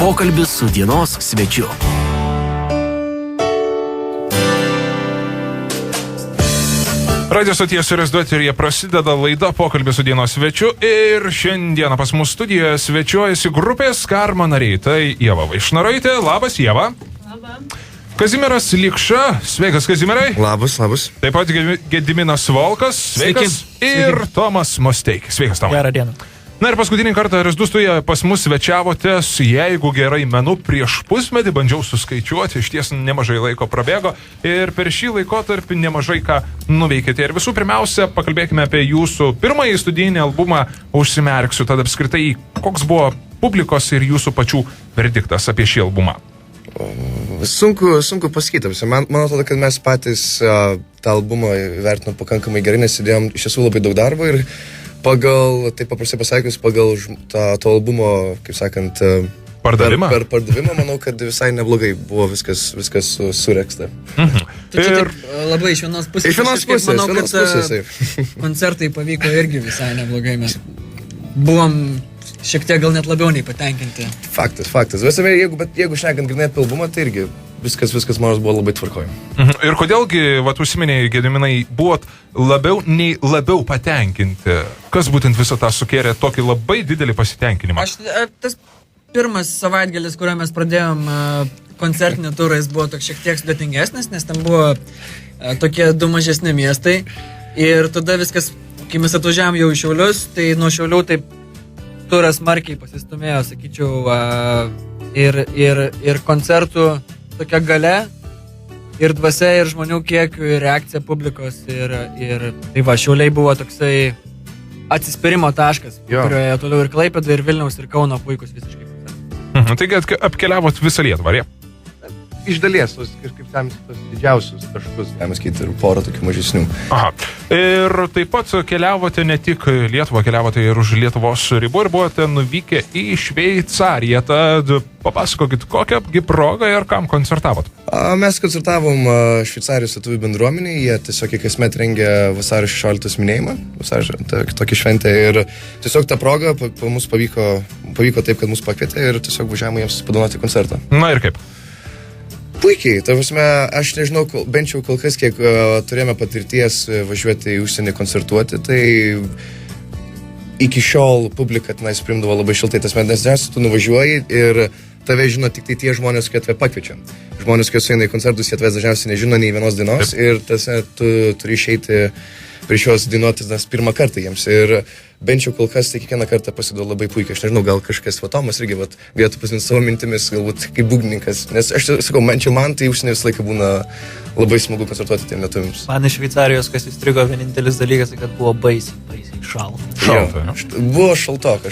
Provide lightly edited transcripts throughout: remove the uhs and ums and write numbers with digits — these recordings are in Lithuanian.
Pokalbis su dienos svečiu. Radio stoties Rezduoterėje prasideda laida Pokalbis su dienos svečiu ir šiandieną pas mus studijoje svečiuojasi grupės Karma nariai. Tai Ieva Vaišnaraitė. Labas, Ieva. Labas. Kazimieras Likša. Sveikas, Kazimierai. Labas. Taip pat Gediminas Volkas. Sveikas. Ir Tomas Mosteikis. Sveikas, Tomai. Gerą dieną. Na ir paskutinį kartą Rezduoterėje pas mus svečiavotės, jeigu gerai menu, prieš pusmetį bandžiau suskaičiuoti, iš ties nemažai laiko prabėgo ir per šį laikotarpį nemažai ką nuveikėte. Ir visų pirmiausia, pakalbėkime apie jūsų pirmąjį studijinį albumą Užsimerksiu. Tada apskritai, koks buvo publikos ir jūsų pačių verdiktas apie šį albumą? Sunku pasakyti. Man atrodo, kad mes patys tą albumą vertinom pakankamai gerai, nes įdėjom iš tiesų labai daug darbo ir pagal, taip paprastai pasakius, pagal to albumo, kaip sakant, pardavimą? Per pardavimą, manau, kad visai neblogai buvo viskas sureksta. Tai čia taip labai iš vienos pusės. Iš vienos pusės, manau, kad koncertai pavyko irgi visai neblogai. Mes buvom šiek tiek gal net labiau nei patenkinti. Faktas. Bet jeigu šnekant grynai apie albumą, tai irgi viskas maros buvo labai tvarkoje. Ir kodėlgi, užsiminėjai, Gediminai, buvot labiau patenkinti? Kas būtent visą tą sukėlė tokį labai didelį pasitenkinimą? Tas pirmas savaitgalis, kuriuo mes pradėjom koncertinį turą, jis buvo toks šiek tiek sudėtingesnis, nes ten buvo tokie du mažesni miestai. Ir tada viskas, kai mes atvažiavom jau į Šiaulius, tai nuo Šiaulių taip turas smarkiai pasistumėjo, sakyčiau, ir koncertų tokia gale, ir dvasia, ir žmonių kiekių, ir reakcija publikos, ir tai va, Šiauliai buvo toksai atsispirimo taškas, kurioje toliau ir Klaipėda, ir Vilniaus, ir Kauno puikus visiškai. Taigi apkeliavot visą Lietuvą, ar jie? Iš dalies, kažkaip tam tos didžiausius taškus, galima sakyti, ir porą tokių mažesnių. Aha. Ir taip pat keliavote ne tik Lietuvą, keliavote ir už Lietuvos ribų ir buvote nuvykę į Šveicariją. Tad papasakokit, kokią progą ir kam koncertavot? Mes koncertavom Šveicarijos lietuvių bendruomenėje, jie tiesiog kasmet rengia vasario 16 minėjimą, tokį šventę, ir tiesiog tą progą mums pavyko taip, kad mus pakvietė ir tiesiog važiavome jiems padovanoti koncertą. Na ir kaip? Puikiai, aš nežinau, bent jau kol kas, kiek turėjome patirties važiuoti į užsienį koncertuoti, tai iki šiol publika tenais priimdavo labai šiltai, nes dažniausiai tu nuvažiuoji ir tave žino tik tai tie žmonės, kurie tave pakviečia. Žmonės, kurie sueina į koncertus, jie tavęs dažniausiai nežino nei vienos dienos ir tu turi išeiti prieš juos dainuotis pirmą kartą jiems. Ir bent jau kol kas tai kiekvieną kartą pasiduoda labai puikiai. Aš nežinau, gal kažkas Tomas irgi galėtų pasidalinti savo mintimis, galbūt kaip būgnininkas. Nes aš sakau, man tai užsienį visą laiką būna labai smagu koncertuoti tiem lietuviams. Man iš Šveicarijos, kas įstrigo, vienintelis dalykas, kad buvo baisiai šalta. Buvo šaltoka.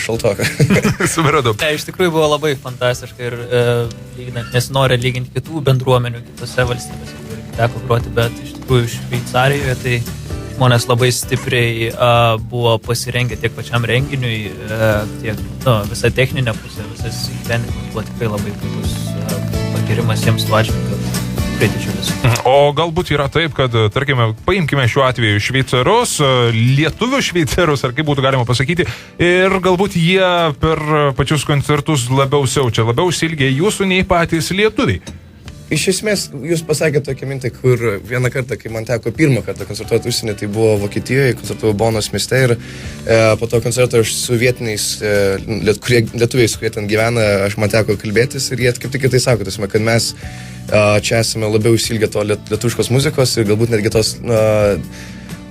Sumiradu. Tai iš tikrųjų buvo labai fantastiška ir nesinori lyginti kitų bendruomenių kitose valstybėse, kur teko groti, bet iš tikrųjų Šveicarijoje tai žmonės labai stipriai buvo pasirengę tiek pačiam renginiui, tiek visą techninę pusę, visas įgyvendinimas buvo tikrai labai puikus patyrimas jiems atžvilgiu. Tikrai didžiulis. O galbūt yra taip, kad, tarkime, paimkime šiuo atveju šveicarus, lietuvių šveicarus, ar kaip būtų galima pasakyti, ir galbūt jie per pačius koncertus labiau siaučia, labiau silgia jūsų nei patys lietuviai. Iš esmės, jūs pasakėte tokią mintį, kur vieną kartą, kai man teko pirmą kartą koncertuoti užsienį, tai buvo Vokietijoje, koncertavau Bonos mieste ir po to koncerto aš su vietiniais lietuviais, kurie ten gyvena, man teko kalbėtis ir jie kaip tik tai sako, kad mes čia esame labiau išsilgę to lietuviškos muzikos ir galbūt netgi tos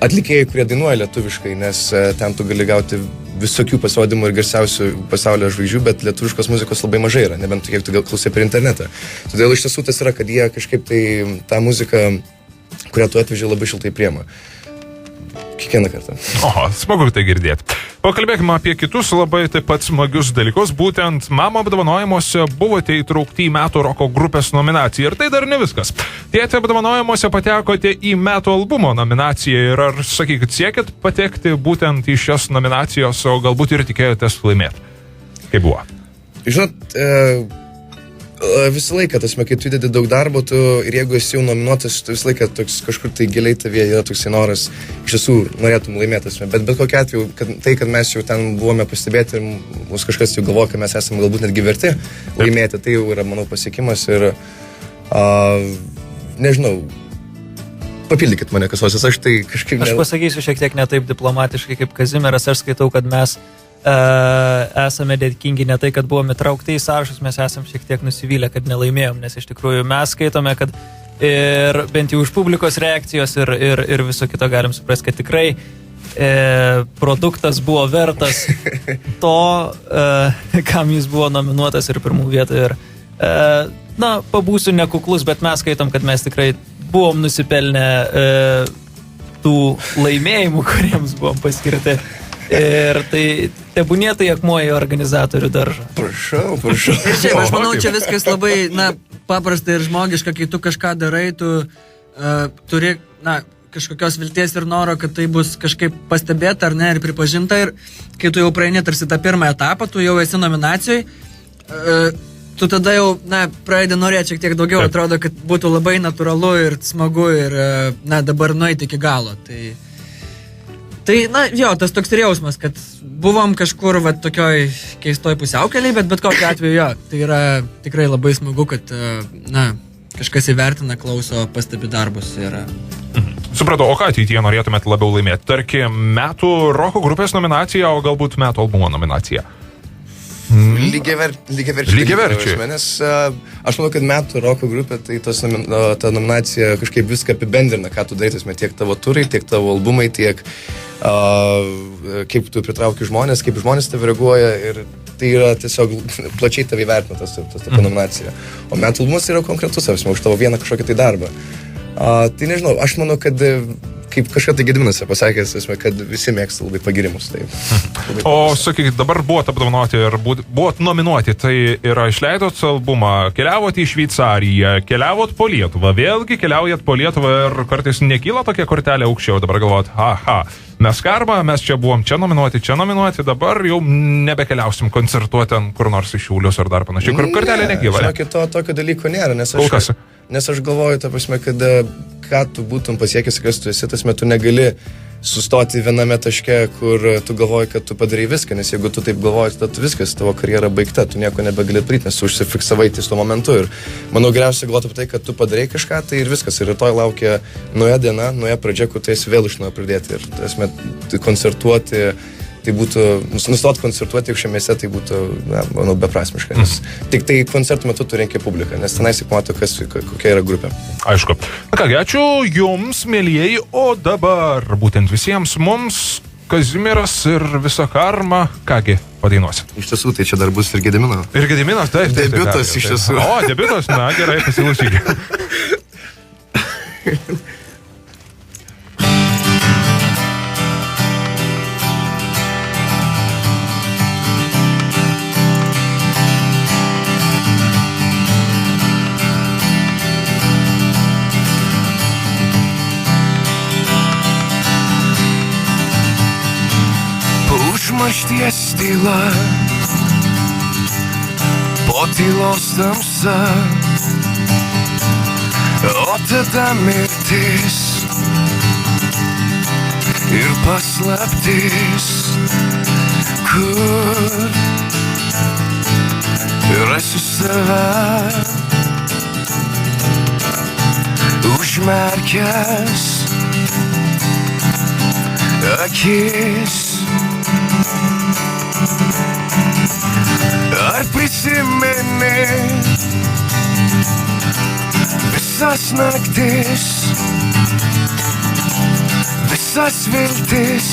atlikėjai, kurie dainuoja lietuviškai, nes ten tu gali gauti visokių pasirodymų ir garsiausių pasaulio žvaigždžių, bet lietuviškos muzikos labai mažai yra, nebent kiek tu gal klausai per internetą. Todėl iš tiesų tas yra, kad jie kažkaip tai tą muziką, kurią tu atveži, labai šiltai priema. Kiekvieną kartą. Oho, smagu tai girdėti. Pakalbėkime apie kitus labai taip pat smagius dalykus. Būtent Mamo apdovanojimuose buvote įtraukti į metų roko grupės nominaciją. Ir tai dar ne viskas. Tėte apdovanojimuose patekote į metų albumo nominaciją. Ir ar, sakykit, siekit patekti būtent į šias nominacijos, o galbūt ir tikėjotės laimėti? Kaip buvo? Žinot, visą laiką, kai tu įdedi daug darbo, ir jeigu esi jau nominuotas, tu visą laiką toks kažkur tai giliai tavyje yra toksai noras, iš tiesų norėtum laimėti, bet kokiu atveju, kad mes jau ten buvome pastebėti ir mūsų kažkas jau galvoja, kad mes esame galbūt netgi verti laimėti, tai jau yra, manau, pasiekimas ir nežinau, papildykit mane kasos, aš tai kažkaip... Aš pasakysiu šiek tiek ne taip diplomatiškai kaip Kazimieras, aš skaitau, kad mes esame dėkingi ne tai, kad buvome įtraukti į sąrašus, mes esame šiek tiek nusivylę, kad nelaimėjom, nes iš tikrųjų mes skaitome, kad ir bent jau iš publikos reakcijos ir viso kito galim suprasti, kad tikrai produktas buvo vertas to, kam jis buvo nominuotas ir pirmų vietų. Ir, pabūsiu nekuklus, bet mes skaitom, kad mes tikrai buvom nusipelnę tų laimėjimų, kuriems buvom paskirti. Ir tai tebūnėtai akmuoja organizatorių daržą. Prašau. Ir šiaip, aš manau, čia viskas labai, paprasta ir žmogiška, kai tu kažką darai, tu turi, kažkokios vilties ir noro, kad tai bus kažkaip pastebėta ar ne, ir pripažinta, ir kai tu jau praeini tarsi tą pirmą etapą, tu jau esi nominacijai, tu tada jau, pradedi norėti šiek tiek daugiau, atrodo, kad būtų labai natūralu ir smagu ir, dabar nueiti iki galo, Tai, tas toks ir jausmas, kad buvom kažkur tokioj keistoj pusiaukeliai, bet kokiu atveju, tai yra tikrai labai smagu, kad, kažkas įvertina, klauso, pastebi darbus ir... Supratau, o ką ateityje norėtumėt labiau laimėti? Tarkim, metų roko grupės nominacija, o galbūt metų albumo nominacija? Lygiaverčiai. Nes aš manau, kad metų roko grupė, tai ta nominacija kažkaip viską apibendrina, ką tu darytumės, tiek tavo turai, tiek tavo albumai, tiek kaip tu pritrauki žmonės, kaip žmonės tave reaguoja ir tai yra tiesiog plačiai tave įvertina ta nominacija. O metų albumas yra konkretus, už tavo vieną kažkokį tai darbą. Tai nežinau, aš manau, kad kaip kažką tai Gediminas pasakęs, kad visi mėgsta labai pagirimus. Tai o sakykit, dabar buvot apdovanoti ir buvot nominuoti, tai yra išleidot albumą, keliavot į Šveicariją, keliavot po Lietuvą, vėlgi keliaujat po Lietuvą ir kartais nekyla tokia kortelė aukščiau, dabar galvot, mes karma, mes čia buvom čia nominuoti, dabar jau nebekeliausim koncertuoti kur nors iš Šiaulius ar dar panašiai, kur kortelė nekyla. Žinokit, tokio dalyko nėra, nes aš galvoju, ta prasme, kad ką tu būtum pasiekęs, kas tu esi, tasme, tu negali sustoti viename taške, kur tu galvoji, kad tu padarai viską, nes jeigu tu taip galvoji, tada viskas, tavo karjera baigta, tu nieko nebegali daryti, nes tu užsifiksavai ties tuo momentu ir manau geriausia galvoti apie tai, kad tu padarai kažką, tai ir viskas, ir rytoj laukia nauja diena, nauja pradžia, kur tu esi vėl iš naujo pradėti ir tasme, koncertuoti, tai būtų, nustoti koncertuoti tik šiame mieste, tai būtų, manau, beprasmiška, nes tik tai koncertų metu tu renki publiką, nes tenais pamato, kokia yra grupė. Aišku. Kągi, ačiū jums, mielieji, o dabar būtent visiems mums Kazimieras ir visa karma, kągi, padainuosit. Iš tiesų, tai čia dar bus ir Gediminas. Ir Gediminas, taip. Debiutas iš tiesų. O, debiutas, gerai, pasiklausykime. Užmašties tyla, po tylos tamsa, o tada mirtis ir paslaptis, kur rasiu save, užmerkęs akis. Ar prisimeni visas naktis, visas viltis,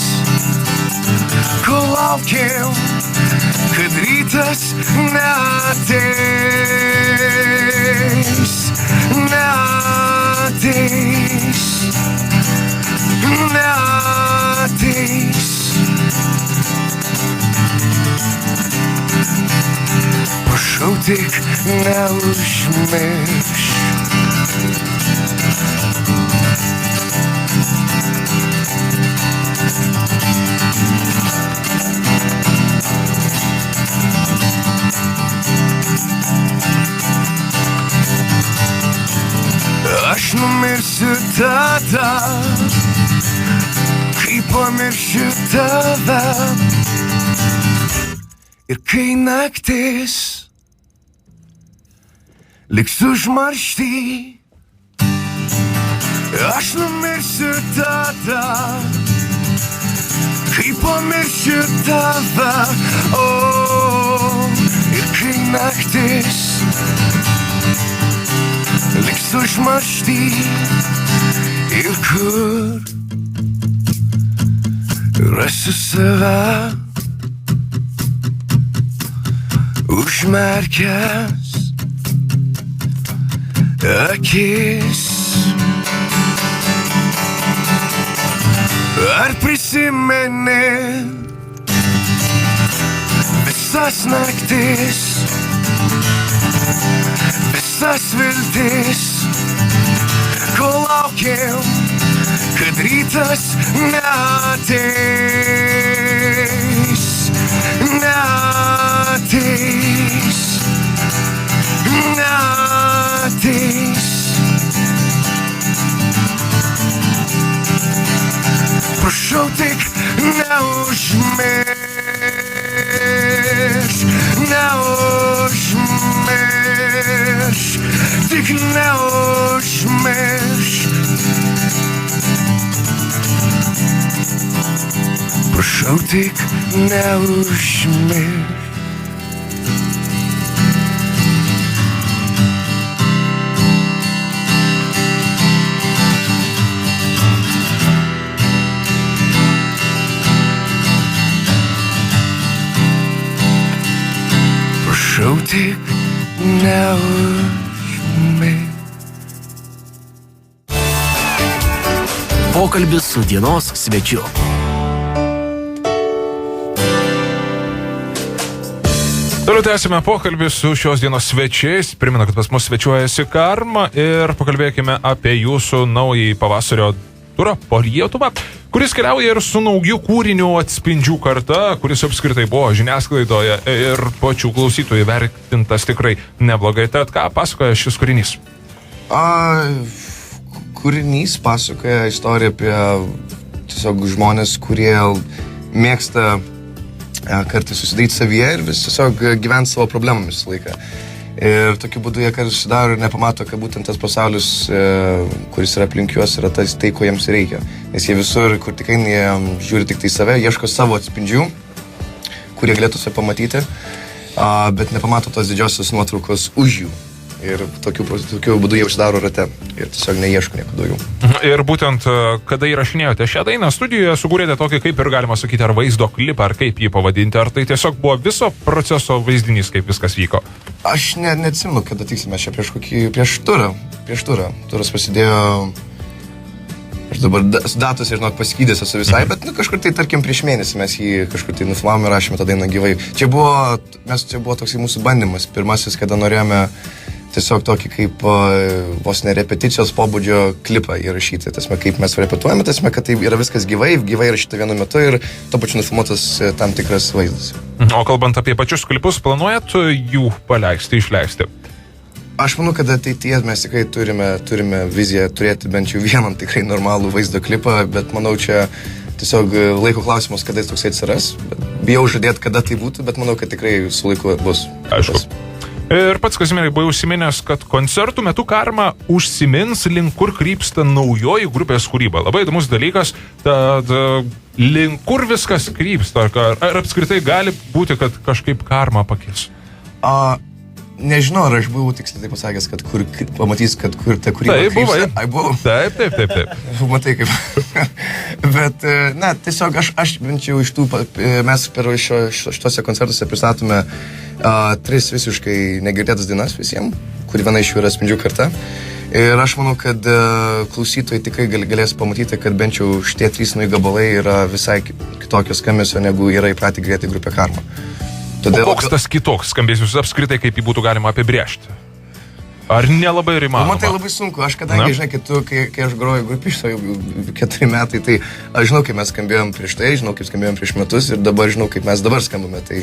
kol laukiau, kad rytas neateis, neateis, neateis. Prašau tik neužmiršk. pamirsiu tada, kai pamiršiu tave. Ir kai naktis liks užmaršty, aš numirsiu tada, kai pamiršiu tave. O, ir kai naktis liks užmaršty, ir kur rasiu save, užmerkęs akis. Ar prisimeni visas naktis, visas viltis, kol laukiam, kad rytas neateis, neateis, neateis. Prašau tik neužmiršk, neužmiršk, tik neužmiršk. Prašau tik neužmiršk. Prašau tik neužmiršk. Pokalbis su dienos svečiu. Toliau tęsime pokalbį su šios dienos svečiais. Primenu, kad pas mus svečiuojasi Karma ir pakalbėkime apie jūsų naująjį pavasario turą po Lietuvą, kuris keliauja ir su nauju kūriniu Atspindžių karta, kuris apskritai buvo žiniasklaidoje ir pačių klausytojų vertintas tikrai neblogai. Tad ką pasakoja šis kūrinys? Kūrinys pasakoja istoriją apie tiesiog žmonės, kurie mėgsta kartais susidaryti savyje ir vis tiesiog gyventi savo problemomis visą laiką. Ir tokiu būdu jie kartais susidaro ir nepamato, kad būtent tas pasaulis, kuris yra aplink juos, yra tai, ko jiems reikia. Nes jie visur, kur tik eina, jie žiūri tik tai save, ieško savo atspindžių, kurie galėtų save pamatyti, bet nepamato tos didžiosios nuotraukos už jų. Ir tokiu būdu jie užsidaro rate ir tiesiog neieško nieko daugiau. Ir būtent, kada įrašinėjote šią dainą, studijoje sukūrėte tokį, kaip ir galima sakyti, ar vaizdo klipą, ar kaip jį pavadinti, ar tai tiesiog buvo viso proceso vaizdinys, kaip viskas vyko? Aš neatsimenu, kada tiksime čia prieš turą. Turas prasidėjo, aš dabar datos ir pasikydęs esu visai, bet kažkur tai, tarkim, prieš mėnesį mes jį kažkur tai nufilmavome ir rašėme tą dainą gyvai. Čia buvo toksai mūsų bandymas, pirmasis, kada norėjome tiesiog tokį kaip vos ne repeticijos pobūdžio klipą įrašyti. Tasme, kaip mes repetuojame, tasme, kad tai yra viskas gyvai įrašyta vienu metu ir to pačiu nufilmuotas tam tikras vaizdas. O kalbant apie pačius klipus, planuojat jų paleisti, išleisti? Aš manau, kad ateityje mes tikrai turime viziją turėti bent jau vieną tikrai normalų vaizdo klipą, bet manau, čia tiesiog laiko klausimas, kada jis toksai atsiras. Bijau žadėti, kada tai būtų, bet manau, kad tikrai su laiku bus. Aišku. Ir pats Kazimierai buvo užsiminęs, kad koncertų metu Karma užsimins, link kur krypsta naujoji grupės kūryba. Labai įdomus dalykas, tad link kur viskas krypsta, ar apskritai gali būti, kad kažkaip Karma pakis? Nežinau, ar aš buvau tiksliai taip pasakęs, kad kur pamatys, kad kur ta kūryba krypsta. Buvau. Taip. Matai kaip. Bet, tiesiog aš bent jau iš tų, mes per šituose koncertuose pristatome 3 visiškai negirdėtas dainas visiems, kur viena iš jų yra Atspindžių karta. Ir aš manau, kad klausytojai tikrai galės pamatyti, kad bent jau šitie 3 nauji gabalai yra visai kitokios skambesio, negu yra įpratę girdėti grupė Karma. O koks tas kitoks skambesys apskritai, kaip jį būtų galima apibrėžti? Ar nelabai ir įmanoma? Man tai labai sunku, aš kadangi, žinai, kai aš groju grupį, iš jau 4 metai, tai aš žinau, kaip mes skambėjom prieš tai, žinau, kaip skambėjom prieš metus ir dabar žinau, kaip mes dabar skambame. Tai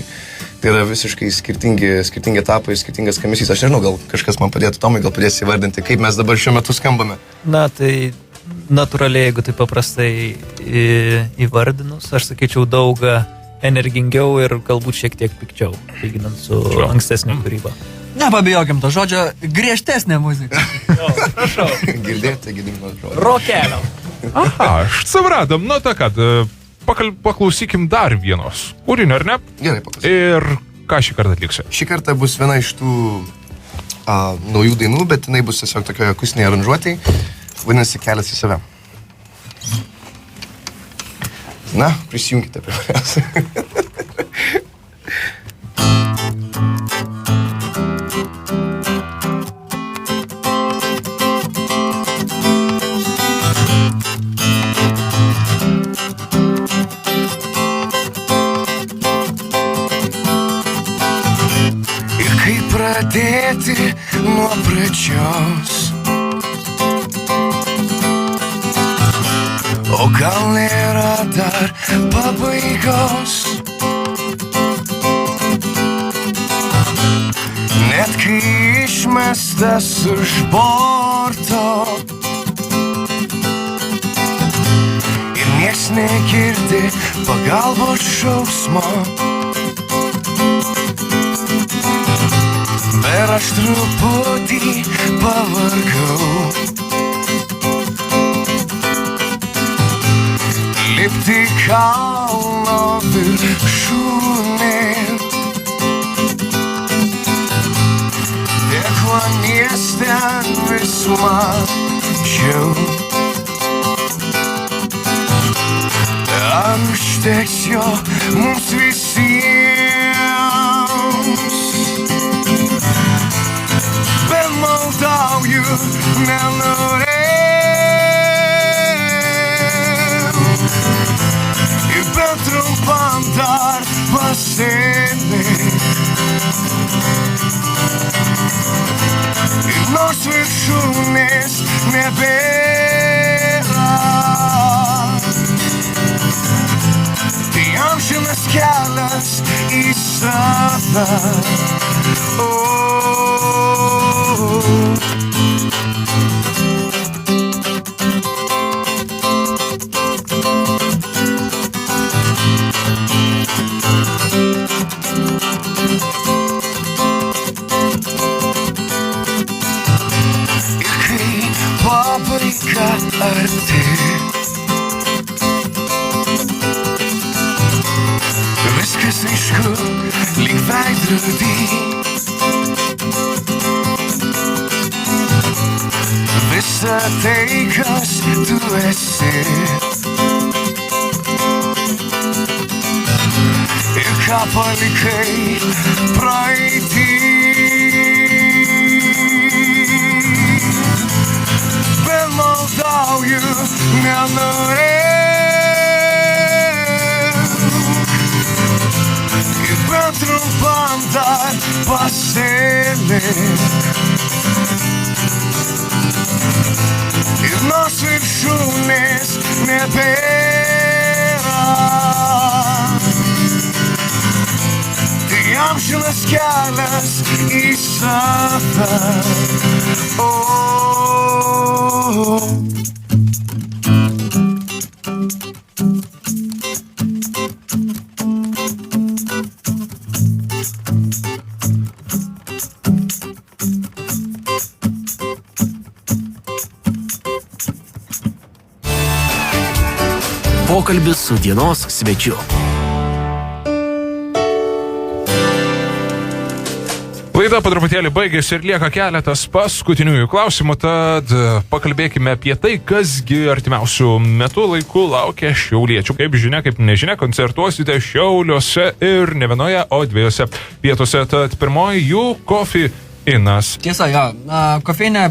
yra visiškai skirtingi etapai, skirtingas skambesys. Aš nežinau, gal kažkas man padėtų, Tomai, gal padės įvardinti, kaip mes dabar šiuo metu skambame. Na, tai natūraliai, jeigu tai paprastai įvardinus, aš sakyčiau daug energingiau ir galbūt šiek tiek pikčiau, lyginant su ankstesnė kūryba. Nepabijokim to žodžio, griežtesnė muzika. Prašau. Girdėti, Gedimino žodį. Rokelio. Aha, supratom, nu ta kad, paklausykim dar vienos kūrinio, ar ne? Gerai, paklausykim. Ir ką šį kartą atliksiu? Šį kartą bus viena iš tų naujų dainų, bet jinai bus tiesiog tokioje akustinėje aranžuotėje. Vadinasi, Kelias į save. Na, prisijunkite prie manęs. Ir kaip pradėti nuo pradžios. O gal nėra dar pabaigos? Net kai išmestas už borto ir nieks negirdi pagalbos šauksmo, bet aš truputį pavargau. Lipti kalno viršūnėn, deguonies ten vis mažiau. Ar užteks jo mums visiems? Bet maldauju, nenorėjau. Bet trumpam dar pasėmė. Ir nors viršūnės nebėra, tai amžinas kelias į save. Pabaiga arti, viskas aišku, lyg veidrodį. Visa tai, kas tu esi, ir ką palikai praeitį. Bet maldauju, nenorėjau. Ir bet trumpam dar pasėlėt. Ir nors viršūnės nebėra, tai amžinas kelias į save. Pokalbis su dienos svečiu. Laida po truputėlį baigėsi ir lieka keletas paskutiniųjų klausimų, tad pakalbėkime apie tai, kasgi artimiausių metų laikų laukia šiauliečių. Kaip žinia, kaip nežinia, koncertuosite Šiauliuose ir ne vienoje, o 2 vietose. Tad pirmoji jų Coffee Inas. Tiesa, jo, kofeinę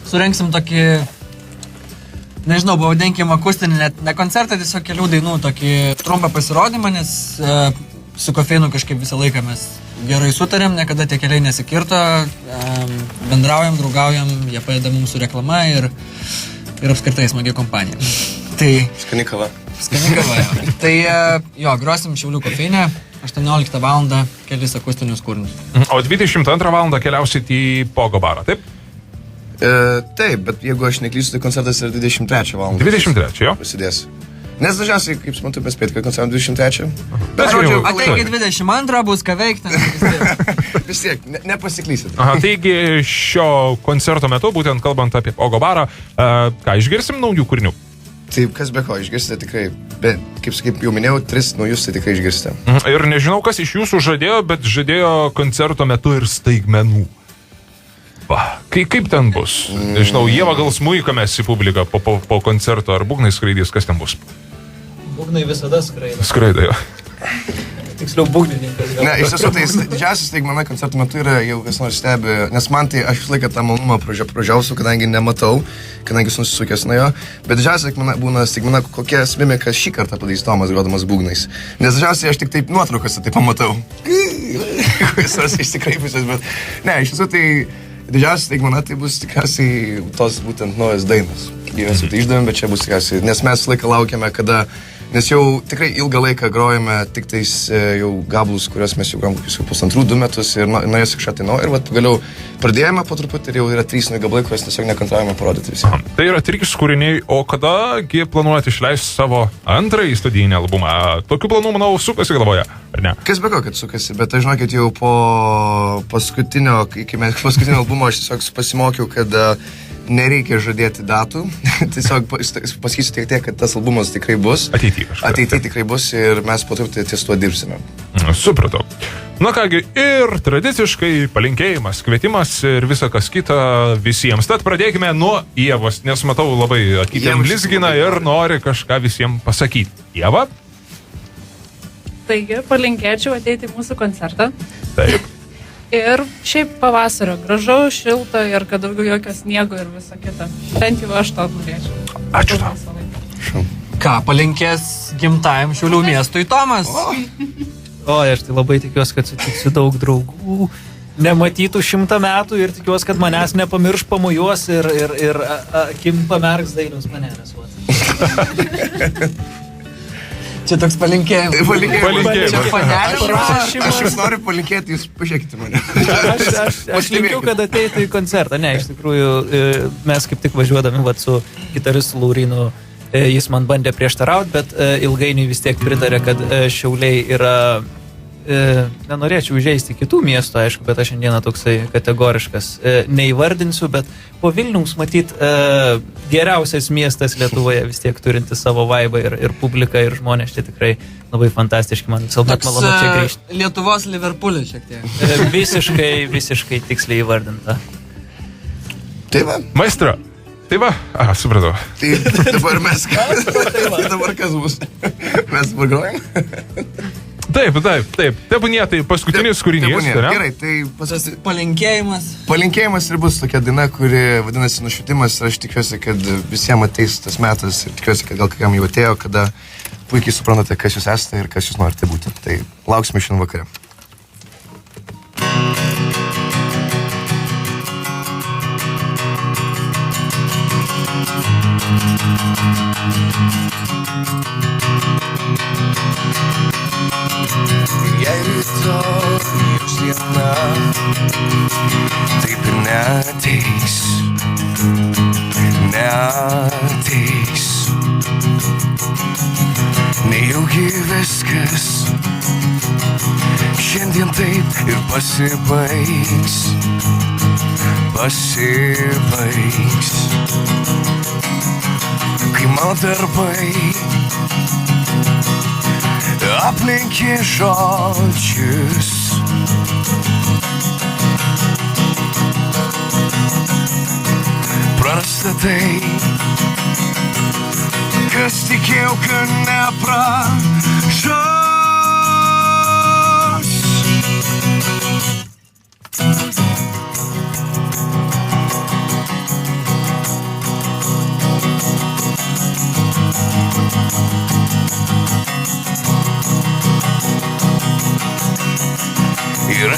surengsim tokį, nežinau, pavadinkim akustinį, net ne koncertą, tiesiog kelių dainų tokį trumpą pasirodymą, nes su kofeinu kažkaip visą laiką mes gerai sutarėm, niekada tie keliai nesikirto, bendraujam, draugaujam, jie padeda mums su reklama ir apskritai smagi kompanija. Tai... Skani kava. Tai jo, grosim Šiaulių kofeinę, 18 val. Kelis akustinius kūrinius. O 22 val. Keliausit į Pogo barą, taip? Taip, bet jeigu aš neklystu, tai koncertas yra 23 val. 23, jo? Prasidės. Nes dažniausiai, kaip suprantu, mes spėt, kad koncertas 23. Bet žodžiu, Ateikit 22, bus ką veikti. vis tiek, nepasiklysit. Aha, taigi šio koncerto metu, būtent kalbant apie Pogo barą, ką išgirsim naujų kūrinių? Taip, kas be ko, išgirsite tikrai, bet, kaip jau minėjau, 3 naujus tai tikrai išgirsite. Ir nežinau, kas iš jūsų žadėjo, bet žadėjo koncerto metu ir staigmenų. Va, kaip ten bus? Nežinau, Ieva gal smuiką mes į publiką po koncerto, ar būgnai skraidys, kas ten bus? Būgnai visada skraido. Skraido, jo. Tiksliau, būgnininkas. Ne, iš tiesų, tai didžiausias staigmena koncertų metu yra, jeigu kas nors stebi, nes man tai aš visą laiką tą malonumą pražiausiu, kadangi nematau, kadangi esu nusisukęs nuo jo, bet didžiausias būna staigmena, kokia mimika šį kartą padarys Tomas grodamas būgnais. Nes dažniausiai aš tik taip nuotraukose tai pamatau. Kas nors išsikreipusios, bet ne, iš tiesų tai didžiausias staigmena tai bus tikriausiai tos būtent naujas dainos. Jau esu tai išdavėm, bet čia bus tikriausiai, nes mes laiką laukiame, kada. Nes jau tikrai ilgą laiką grojame tik tais jau gablus, kuriuos mes jau grojame kokius 1,5-2 metus ir norėjus kažką tai naujo. Ir vat pagaliau pradėjome po truputį ir jau yra 3 nauji gablai, kuriuos tiesiog nekantraujame parodyti visiems. Tai yra 3 kūriniai, o kadagi planuojate išleisti savo antrąjį studijinį albumą? Tokių planų, manau, sukasi galvoje, ar ne? Kas be ko, kad sukasi, bet aš žinokit jau po paskutinio albumo aš tiesiog pasimokiau, kad nereikia žadėti datų, tiesiog pasakysiu tiek, kad tas albumas tikrai bus. Ateityje tikrai bus ir mes po truputį ties tuo dirbsime. Supratau. Na kągi, ir tradiciškai palinkėjimas, kvietimas ir visa kas kita visiems. Tad pradėkime nuo Ievos, nes matau labai akytėm blizgina ir nori kažką visiems pasakyti. Ieva? Taigi, palinkėčiau ateiti į mūsų koncertą. Taip. Ir šiaip pavasario, gražaus, šilto ir kad daugiau jokio sniego ir visa kita. Bent jau aš to norėčiau. Ačiū tau. Ką palinkės gimtajam Šiaulių miestui Tomas? O, aš tai labai tikiuosi, kad sutiksiu daug draugų, nematytų 100 metų ir tikiuosi, kad manęs nepamirš, pamojuos ir akim pamerks Dainius mane nesuoti. Čia toks palinkėjimas. Čia panelė. Aš jums noriu palinkėti, jūs pažiūrėkite mane. Aš linkiu, kad ateitų į koncertą. Ne, iš tikrųjų, mes kaip tik važiuodami su gitaristu Laurinu, jis man bandė prieštarauti, bet ilgainiui vis tiek pritarė, kad Šiauliai yra... Nenorėčiau užeisti kitų miestų, aišku, bet aš šiandieną toksai kategoriškas neįvardinsiu, bet po Vilniaus matyt geriausias miestas Lietuvoje vis tiek turinti savo vaibą ir publiką ir žmonės čia tikrai labai fantastiški, man visuomet malonu čia grįžti. Lietuvos Liverpoolis šiek tiek. Visiškai tiksliai įvardinta. Tai va. Maestro. Tai va, supratau. Tai dabar mes dabar kas bus? Mes dabar grojam? Taip. Tebūnie, tai paskutinis kūrinys. Gerai, tai palinkėjimas. Palinkėjimas ir bus tokia daina, kuri vadinasi Nušvitimas ir aš tikiuosi, kad visiems ateis tas metas ir tikiuosi, kad gal kam jau atėjo, kada puikiai suprantate, kas jūs esate ir kas jūs norite būti. Tai lauksime šiandien vakare. Jei rytojus diena taip ir neateis, nejaugi viskas šiandien taip ir pasibaigs. Kai mano darbai aplenkė žodžius, prarasta tai, kas tikėjau, kad nepražus. Ir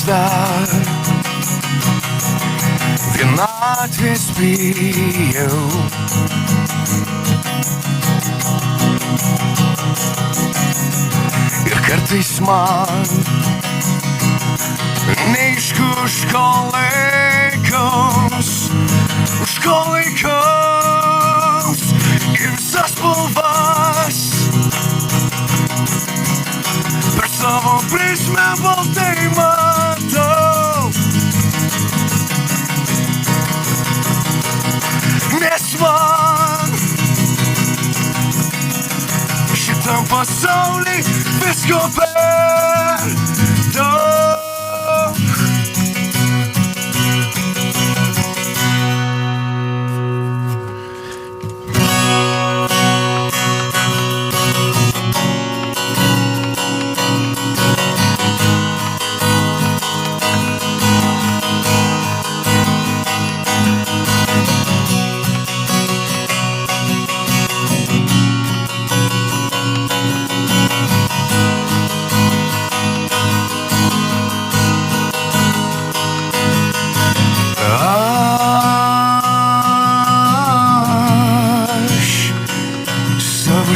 dar vienatvės bijau. Ir kartais man neaišku, už ko laikos ir visas spalvas per savo prizmę baltai matau. Nes man šitam pasauly visko per daug.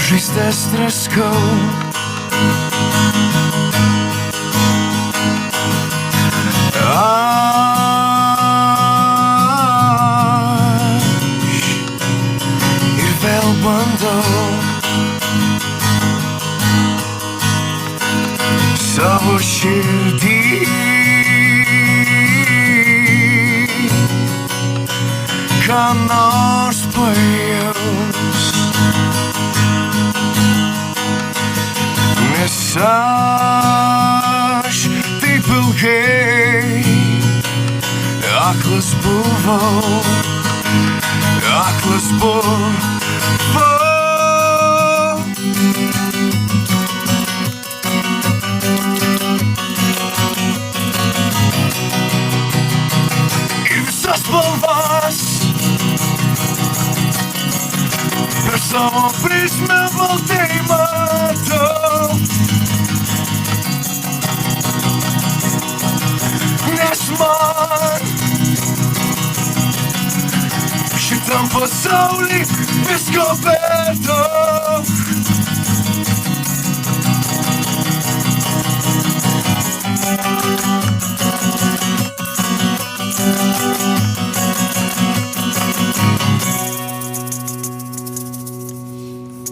Žaizdas draskau. Aš ir vėl bandau savo širdį ką nors pajaus. Nes aš taip ilgai aklas buvau. Ir visas spalvas per savo prizmę baltai matau. Nes man šitam pasauly visko per daug.